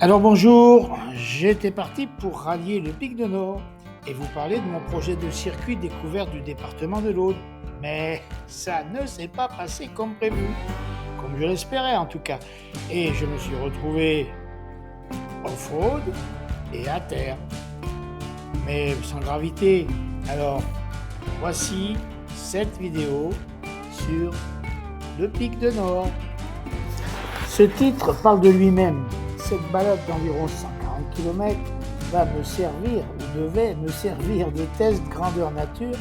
Alors bonjour, j'étais parti pour rallier le Pic de Nord et vous parler de mon projet de circuit découvert du département de l'Aude. Mais ça ne s'est pas passé comme prévu, comme je l'espérais en tout cas. Et je me suis retrouvé off-road et à terre, mais sans gravité. Alors voici cette vidéo sur le Pic de Nord. Ce titre parle de lui-même. Cette balade d'environ 140 km va me servir, ou devait me servir de test grandeur nature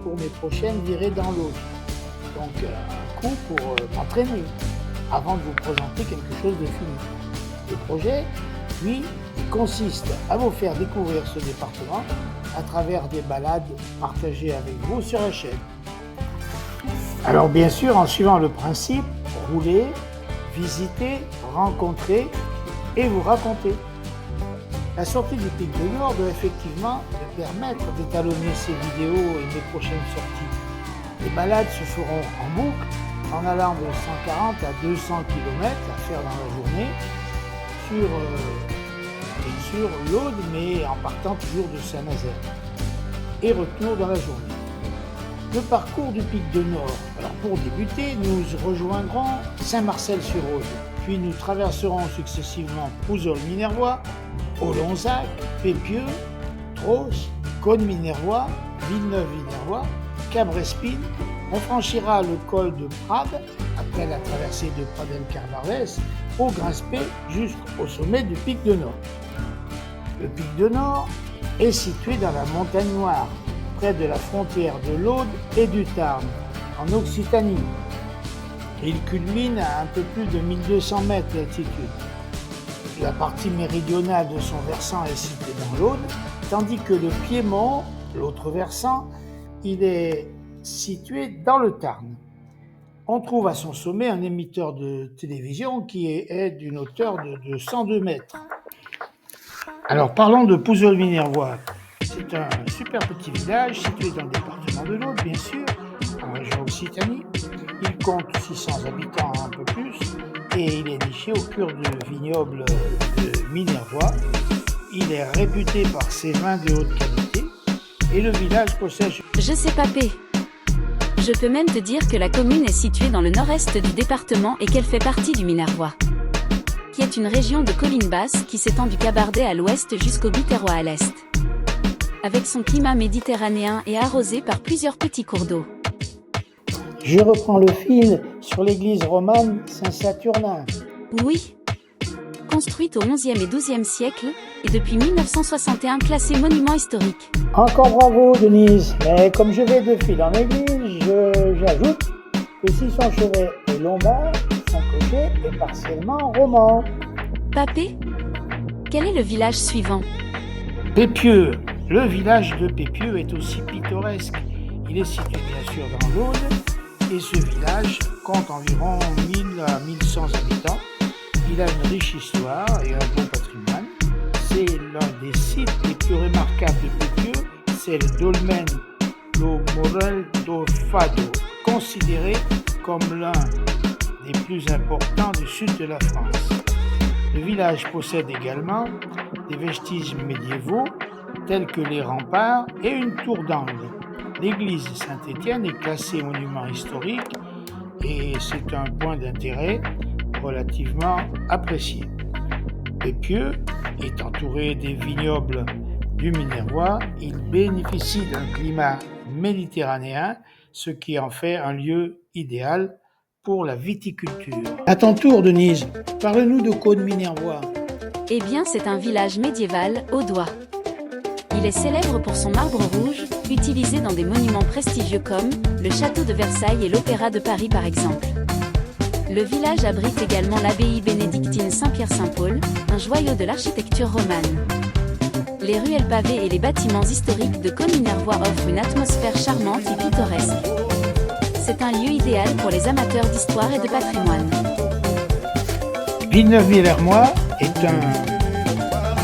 pour mes prochaines virées dans l'eau. Donc un coup pour m'entraîner, avant de vous présenter quelque chose de fini. Le projet, lui, consiste à vous faire découvrir ce département à travers des balades partagées avec vous sur la chaîne. Alors bien sûr, en suivant le principe, rouler, visiter, rencontrer et vous raconter. La sortie du Pic de Nord doit effectivement me permettre d'étalonner ces vidéos et mes prochaines sorties. Les balades se feront en boucle en allant de 140 à 200 km à faire dans la journée sur, bien sûr, l'Aude, mais en partant toujours de Saint-Nazaire. Et retour dans la journée. Le parcours du Pic de Nord. Alors pour débuter, nous rejoindrons Saint-Marcel-sur-Aude. Puis nous traverserons successivement Pouzols-Minervois, Olonzac, Pépieux, Tros, Caunes-Minervois, Villeneuve-Minervois, Cabrespine. On franchira le col de Prades, après la traversée de Pradelles-Carbardès, pour grimper jusqu'au sommet du Pic de Nord. Le Pic de Nord est situé dans la Montagne Noire, près de la frontière de l'Aude et du Tarn, en Occitanie. Il culmine à un peu plus de 1200 mètres d'altitude. La partie méridionale de son versant est située dans l'Aude, tandis que le Piémont, l'autre versant, il est situé dans le Tarn. On trouve à son sommet un émetteur de télévision qui est d'une hauteur de 102 mètres. Alors parlons de Pouzols-Minervois. C'est un super petit village situé dans le département de l'Aude, bien sûr, en région Occitanie. Il compte 600 habitants, un peu plus, et il est niché au cœur du vignoble de Minervois. Il est réputé par ses vins de haute qualité et le village possède... Je sais Papé. Je peux même te dire que la commune est située dans le nord-est du département et qu'elle fait partie du Minervois, qui est une région de collines basses qui s'étend du Cabardès à l'ouest jusqu'au Biterrois à l'est, avec son climat méditerranéen et arrosé par plusieurs petits cours d'eau. Je reprends le fil sur l'église romane Saint-Saturnin. Oui, construite au XIe et XIIe siècle et depuis 1961 classée monument historique. Encore bravo Denise, mais comme je vais de fil en aiguille, j'ajoute que si son chevet est lombard, son clocher est partiellement roman. Papé, quel est le village suivant? Pépieux. Le village de Pépieux est aussi pittoresque. Il est situé bien sûr dans l'Aude et ce village compte environ 1000 à 1100 habitants. Il a une riche histoire et un beau patrimoine. C'est l'un des sites les plus remarquables de Pépieux. C'est le dolmen do Morell do Fado, considéré comme l'un des plus importants du sud de la France. Le village possède également des vestiges médiévaux tels que les remparts et une tour d'angle. L'église Saint-Étienne est classée monument historique et c'est un point d'intérêt relativement apprécié. Pépieux est entouré des vignobles du Minervois. Il bénéficie d'un climat méditerranéen, ce qui en fait un lieu idéal pour la viticulture. À ton tour, Denise, parle-nous de Caunes-Minervois. Eh bien, c'est un village médiéval audois. Il est célèbre pour son marbre rouge, utilisé dans des monuments prestigieux comme le château de Versailles et l'Opéra de Paris par exemple. Le village abrite également l'abbaye bénédictine Saint-Pierre-Saint-Paul, un joyau de l'architecture romane. Les ruelles pavées et les bâtiments historiques de Caunes-Minervois offrent une atmosphère charmante et pittoresque. C'est un lieu idéal pour les amateurs d'histoire et de patrimoine. Villeneuve-Minervois est un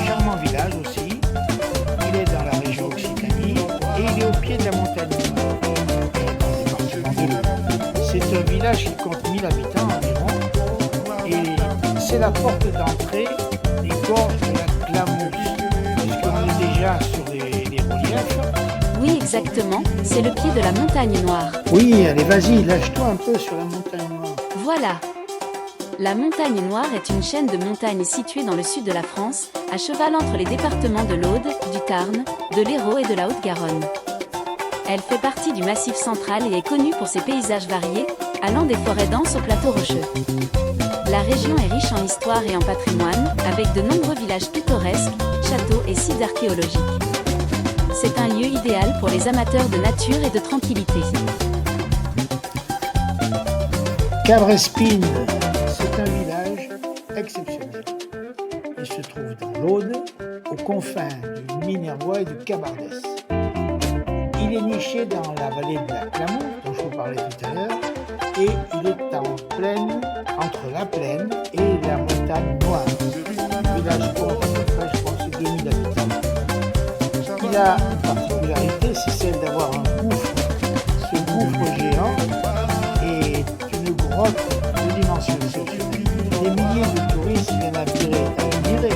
charmant village aussi. Il est dans la région Occitanie et il est au pied de la montagne dans le département de l'Aude. C'est un village qui compte 1000 habitants environ et c'est la porte d'entrée des gorges de la Clamousse. Puisqu'on est déjà sur les reliefs. Oui, exactement, c'est le pied de la montagne Noire. Oui, allez, vas-y, lâche-toi un peu sur la montagne noire. Voilà. La montagne Noire est une chaîne de montagnes située dans le sud de la France, à cheval entre les départements de l'Aude, du Tarn, de l'Hérault et de la Haute-Garonne. Elle fait partie du Massif central et est connue pour ses paysages variés, allant des forêts denses aux plateaux rocheux. La région est riche en histoire et en patrimoine, avec de nombreux villages pittoresques, châteaux et sites archéologiques. C'est un lieu idéal pour les amateurs de nature et de tranquillité. Cabrespine, c'est un village exceptionnel. Il se trouve dans l'Aude, aux confins du Minervois et du Cabardès. Il est niché dans la vallée de la Clamousse, dont je vous parlais tout à l'heure, et il est en plaine, entre la plaine et la montagne Noire. Le village compte à peu près, je pense, 2000 habitants. Il a une particularité, c'est celle d'avoir un gouffre. Ce gouffre géant est une grotte de dimension exceptionnelle. Des milliers de touristes viennent admirer.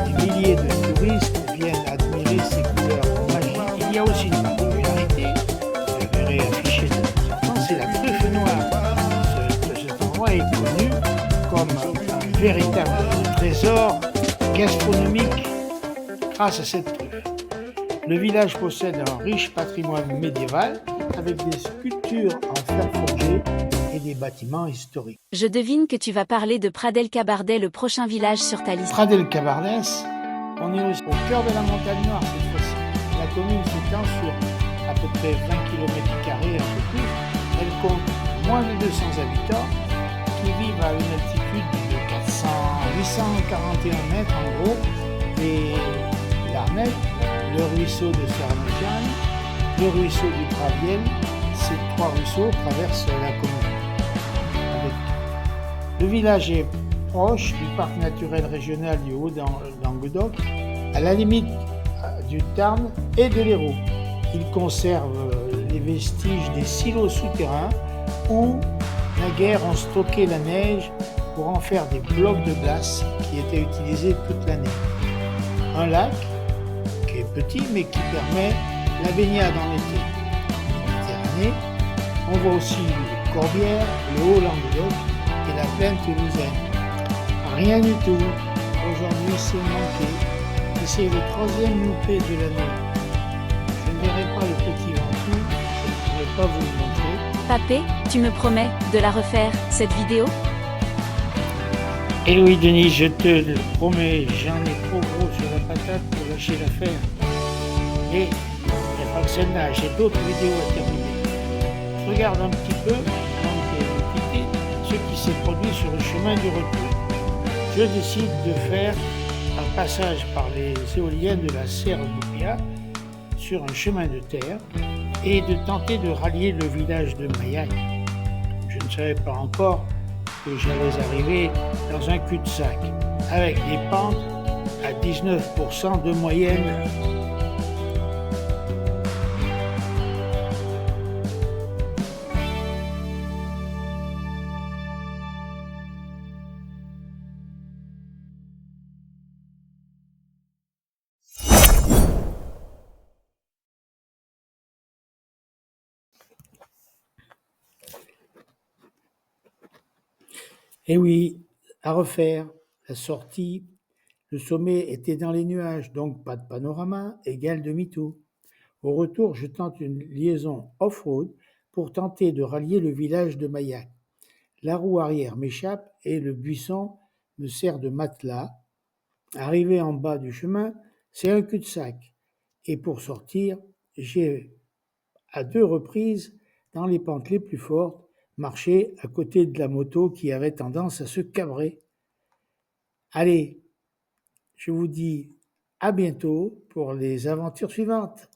Des milliers de touristes viennent admirer ces couleurs magiques. Il y a aussi une particularité, vous la verrez affichée de temps en temps, c'est la truffe noire. Cet endroit est connu comme un véritable trésor gastronomique grâce à cette truffe. Le village possède un riche patrimoine médiéval avec des sculptures en fer forgé et des bâtiments historiques. Je devine que tu vas parler de Pradel-Cabardet, le prochain village sur ta liste. Pradel-Cabardès, on est au cœur de la montagne Noire cette fois-ci. La commune s'étend sur à peu près 20 km², un peu plus. Elle compte moins de 200 habitants qui vivent à une altitude de 841 mètres en gros. Et l'Arnette, le ruisseau de Sermejeanne, le ruisseau du Praviel, ces trois ruisseaux traversent la commune. Le village est proche du parc naturel régional du Haut-Languedoc, à la limite du Tarn et de l'Hérault. Il conserve les vestiges des silos souterrains où, naguère, on stockait la neige pour en faire des blocs de glace qui étaient utilisés toute l'année. Un lac qui est petit mais qui permet la baignade en été. En Méditerranée, on voit aussi le Corbière, le Haut-Languedoc et la plaine toulousaine. Rien du tout. Aujourd'hui, c'est manqué. Et c'est le troisième loupé de l'année. Je ne verrai pas le petit Ventoux, je ne pourrai pas vous le montrer. Papé, tu me promets de la refaire, cette vidéo? Et oui, Denis, je te le promets, j'en ai trop gros sur la patate pour lâcher l'affaire. Et il n'y a pas que celle-là, j'ai d'autres vidéos à terminer. Je regarde un petit peu, donc quitter ce qui s'est produit sur le chemin du retour. Je décide de faire un passage par les éoliennes de la Serre d'Oupia sur un chemin de terre et de tenter de rallier le village de Maillac. Je ne savais pas encore que j'allais arriver dans un cul-de-sac avec des pentes à 19% de moyenne. Et oui, à refaire, la sortie, le sommet était dans les nuages, donc pas de panorama, égal demi-tour. Au retour, je tente une liaison off-road pour tenter de rallier le village de Maillac. La roue arrière m'échappe et le buisson me sert de matelas. Arrivé en bas du chemin, c'est un cul-de-sac. Et pour sortir, j'ai, à 2 reprises, dans les pentes les plus fortes, marché à côté de la moto qui avait tendance à se cabrer. Allez, je vous dis à bientôt pour les aventures suivantes.